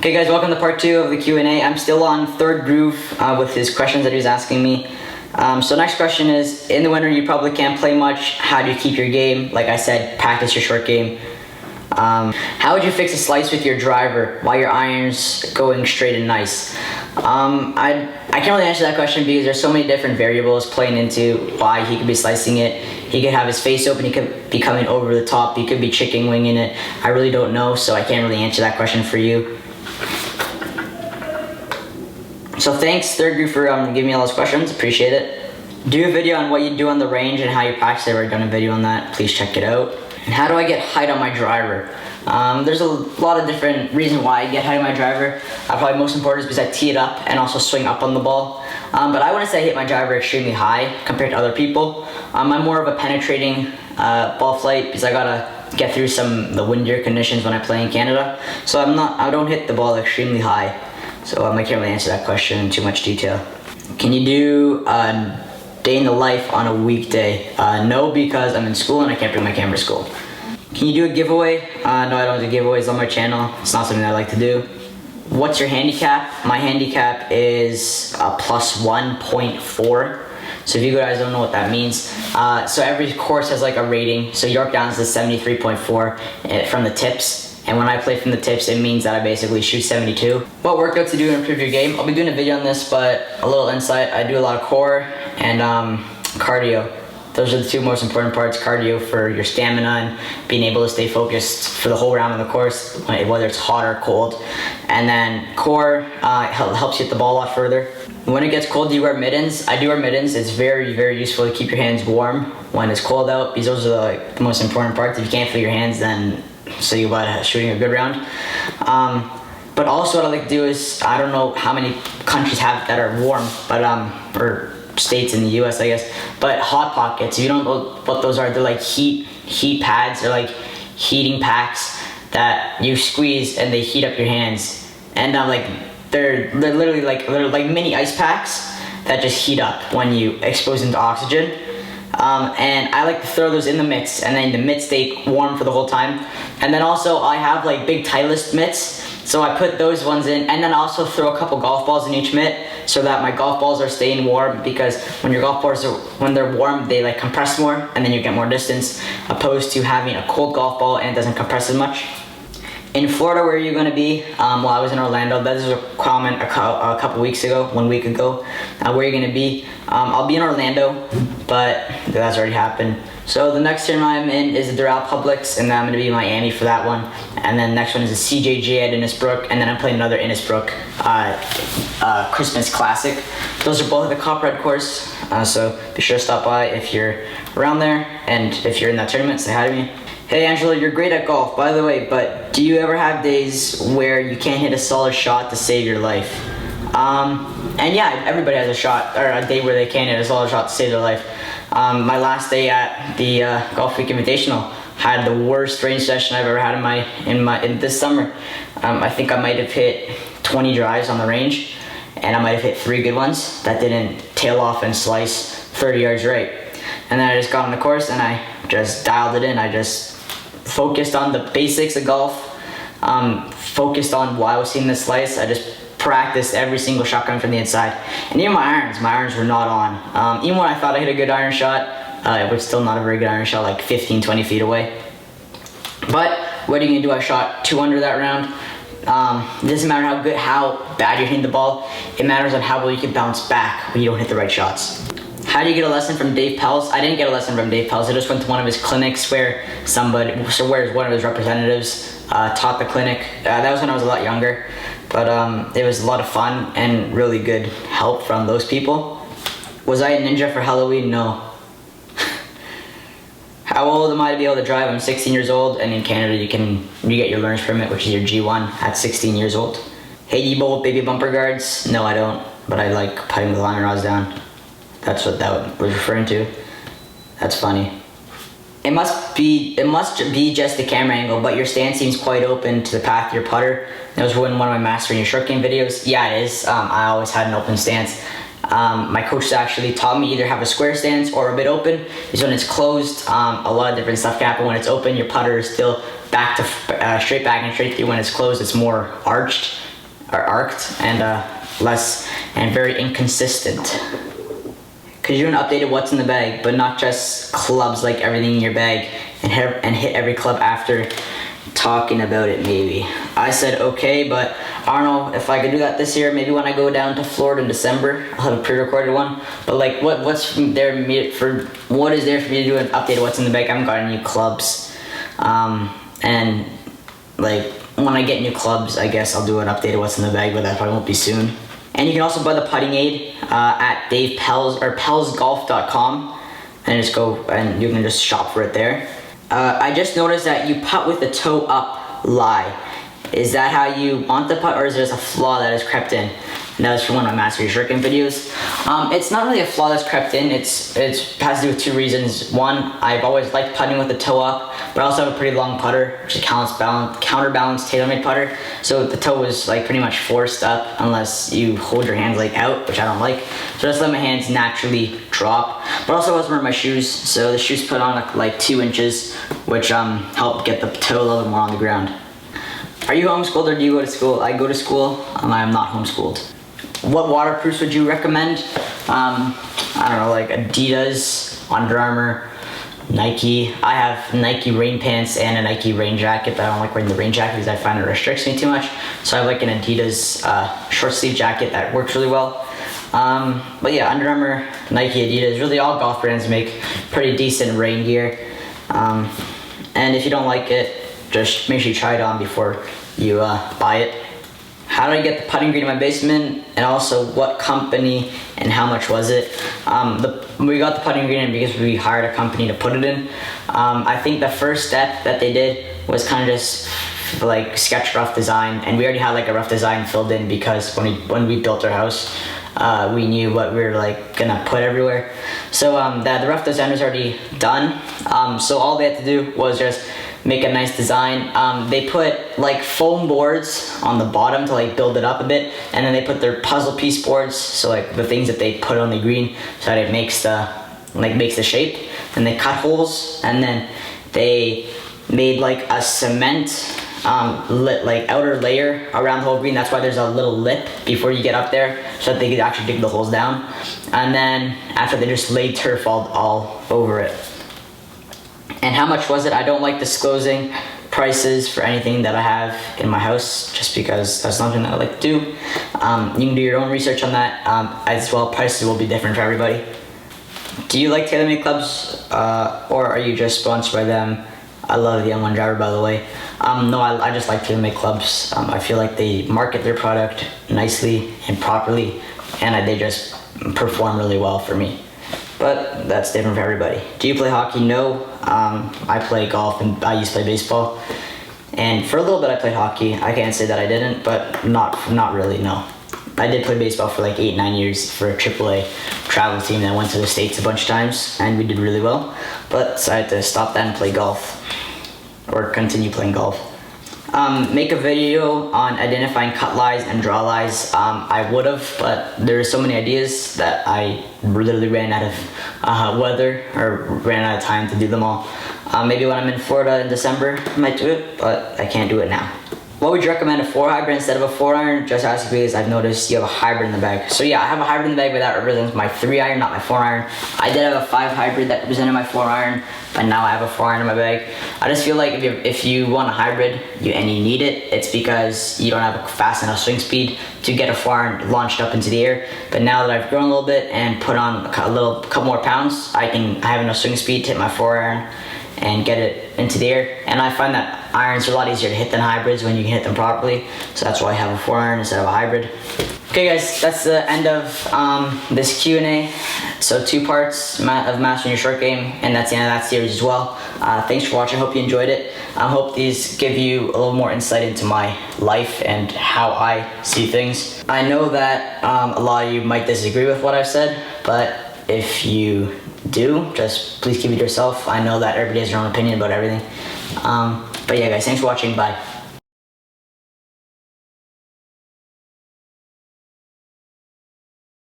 Okay guys, welcome to part 2 of the Q&A. I'm still on third groove with his questions that he was asking me. So next question is, in the winter you probably can't play much. How do you keep your game? Like I said, practice your short game. How would you fix a slice with your driver while your iron's going straight and nice? I can't really answer that question because there's so many different variables playing into why he could be slicing it. He could have his face open, he could be coming over the top, he could be chicken winging it. I really don't know, so I can't really answer that question for you. So thanks, third group, for giving me all those questions. Appreciate it. Do a video on what you do on the range and how you practice. I've already done a video on that. Please check it out. And how do I get height on my driver? There's a lot of different reasons why I get height on my driver. Probably most important is because I tee it up and also swing up on the ball. But I wouldn't say I hit my driver extremely high compared to other people. I'm more of a penetrating ball flight because I gotta get through the windier conditions when I play in Canada. So I don't hit the ball extremely high. So I can't really answer that question in too much detail. Can you do a day in the life on a weekday? No, because I'm in school and I can't bring my camera to school. Can you do a giveaway? No, I don't do giveaways on my channel. It's not something I like to do. What's your handicap? My handicap is a plus 1.4. So if you guys don't know what that means, so every course has like a rating. So York Downs is 73.4 from the tips. And when I play from the tips, it means that I basically shoot 72. What workout to do to improve your game? I'll be doing a video on this, but a little insight. I do a lot of core and cardio. Those are the two most important parts. Cardio for your stamina and being able to stay focused for the whole round of the course, whether it's hot or cold. And then core helps you hit the ball a lot further. When it gets cold, do you wear mittens? I do wear mittens. It's very, very useful to keep your hands warm when it's cold out, because those are the most important parts. If you can't feel your hands, then say goodbye to shooting a good round. But also what I like to do is, I don't know how many countries have that are warm, but or states in the US, I guess, but hot pockets. If you don't know what those are, they're like heat pads. They're like heating packs that you squeeze and they heat up your hands. And they're literally like mini ice packs that just heat up when you expose them to oxygen. And I like to throw those in the mitts, and then the mitts stay warm for the whole time. And then also I have like big Titleist mitts, so I put those ones in, and then I also throw a couple golf balls in each mitt so that my golf balls are staying warm, because when your golf balls when they're warm, they like compress more and then you get more distance, opposed to having a cold golf ball and it doesn't compress as much. In Florida, where are you going to be? Well, I was in Orlando. That was a comment a couple weeks ago, 1 week ago. Where are you going to be? I'll be in Orlando, but that's already happened. So the next tournament I'm in is the Doral Publix, and then I'm going to be in Miami for that one. And then the next one is the CJJ at Innisbrook, and then I'm playing another Innisbrook Christmas Classic. Those are both at the Cop Red course, so be sure to stop by if you're around there, and if you're in that tournament, say hi to me. Hey Angelo, you're great at golf, by the way, but do you ever have days where you can't hit a solid shot to save your life? And yeah, everybody has a shot, or a day where they can't hit a solid shot to save their life. My last day at the Golf Week Invitational had the worst range session I've ever had in this summer. I think I might have hit 20 drives on the range, and I might have hit 3 good ones that didn't tail off and slice 30 yards right. And then I just got on the course and I just dialed it in. I just focused on the basics of golf, focused on why I was seeing this slice. I just practiced every single shot coming from the inside. And even my irons were not on. Even when I thought I hit a good iron shot, it was still not a very good iron shot, like 15, 20 feet away. But what are you gonna do? I shot 2 under that round. It doesn't matter how bad you're hitting the ball. It matters on how well you can bounce back when you don't hit the right shots. How do you get a lesson from Dave Pelz? I didn't get a lesson from Dave Pelz. I just went to one of his clinics where one of his representatives taught the clinic. That was when I was a lot younger, but it was a lot of fun and really good help from those people. Was I a ninja for Halloween? No. How old am I to be able to drive? I'm 16 years old, and in Canada you get your learner's permit, which is your G1, at 16 years old. Hey, you bowl with baby bumper guards? No, I don't, but I like putting the line rods down. That's what that was referring to. That's funny. It must be just the camera angle, but your stance seems quite open to the path of your putter. That was one of my mastering your short game videos. Yeah, it is. I always had an open stance. My coach actually taught me either have a square stance or a bit open, because when it's closed, a lot of different stuff can happen. When it's open, your putter is still back to straight back and straight through. When it's closed, it's more arched. are arced and less and very inconsistent. Cause you want updated what's in the bag, but not just clubs, like everything in your bag, and hit every club after talking about it. Maybe I said okay, but I don't know if I could do that this year. Maybe when I go down to Florida in December, I'll have a pre-recorded one. But like, what is there for me to do an update of what's in the bag? I haven't got any new clubs, and like when I get new clubs, I guess I'll do an update of what's in the bag, but that probably won't be soon. And you can also buy the putting aid at Dave Pells or pellsgolf.com, and just go and you can just shop for it there. I just noticed that you putt with the toe up lie. Is that how you want the putt, or is there a flaw that has crept in? And that was from one of my Master Your Short Game videos. It's not really a flaw that's crept in. It has to do with two reasons. One, I've always liked putting with the toe up, but I also have a pretty long putter, which is a counterbalanced TaylorMade putter. So the toe is like pretty much forced up unless you hold your hands like out, which I don't like. So I just let my hands naturally drop. But also I was wearing my shoes, so the shoes put on like 2 inches, which help get the toe a little bit more on the ground. Are you homeschooled or do you go to school? I go to school, and I am not homeschooled. What waterproofs would you recommend? I don't know, like Adidas, Under Armour, Nike. I have Nike rain pants and a Nike rain jacket, but I don't like wearing the rain jacket because I find it restricts me too much. So I have like an Adidas short sleeve jacket that works really well. But yeah, Under Armour, Nike, Adidas, really all golf brands make pretty decent rain gear. And if you don't like it, just make sure you try it on before you buy it. How did I get the putting green in my basement, and also what company and how much was it? We got the putting green in because we hired a company to put it in. I think the first step that they did was kind of just like sketch rough design, and we already had like a rough design filled in because when we built our house, we knew what we were like gonna put everywhere. So the rough design was already done. So all they had to do was just make a nice design. They put like foam boards on the bottom to like build it up a bit, and then they put their puzzle piece boards, so like the things that they put on the green so that it makes the shape. And they cut holes, and then they made like a cement outer layer around the whole green. That's why there's a little lip before you get up there, so that they could actually dig the holes down. And then after, they just laid turf all over it. And how much was it? I don't like disclosing prices for anything that I have in my house, just because that's something that I like to do. You can do your own research on that. As well, prices will be different for everybody. Do you like TaylorMade clubs, or are you just sponsored by them? I love the M1 driver, by the way. No, I just like TaylorMade clubs. I feel like they market their product nicely and properly, and they just perform really well for me. But that's different for everybody. Do you play hockey? No. I play golf, and I used to play baseball. And for a little bit I played hockey. I can't say that I didn't, but not really, no. I did play baseball for like 8-9 years for a AAA travel team that went to the States a bunch of times, and we did really well. But decided to stop that and play golf, or continue playing golf. Make a video on identifying cut lies and draw lies. I would have, but there are so many ideas that I literally ran out of ran out of time to do them all. Maybe when I'm in Florida in December, I might do it, but I can't do it now. What would you recommend, a 4-hybrid instead of a 4-iron? Just asking because I've noticed you have a hybrid in the bag. So yeah, I have a hybrid in the bag, but that represents my 3-iron, not my 4-iron. I did have a 5-hybrid that represented my 4-iron, but now I have a 4-iron in my bag. I just feel like if you want a hybrid and you need it, it's because you don't have a fast enough swing speed to get a 4-iron launched up into the air. But now that I've grown a little bit and put on a couple more pounds, I have enough swing speed to hit my 4-iron and get it into the air. And I find that irons are a lot easier to hit than hybrids when you can hit them properly. So that's why I have a 4-iron instead of a hybrid. Okay guys, that's the end of this Q&A. So 2 parts of Mastering Your Short Game, and that's the end of that series as well. Thanks for watching, I hope you enjoyed it. I hope these give you a little more insight into my life and how I see things. I know that a lot of you might disagree with what I've said, but if you do, just please keep it yourself. I know that everybody has their own opinion about everything. But yeah guys, thanks for watching, bye.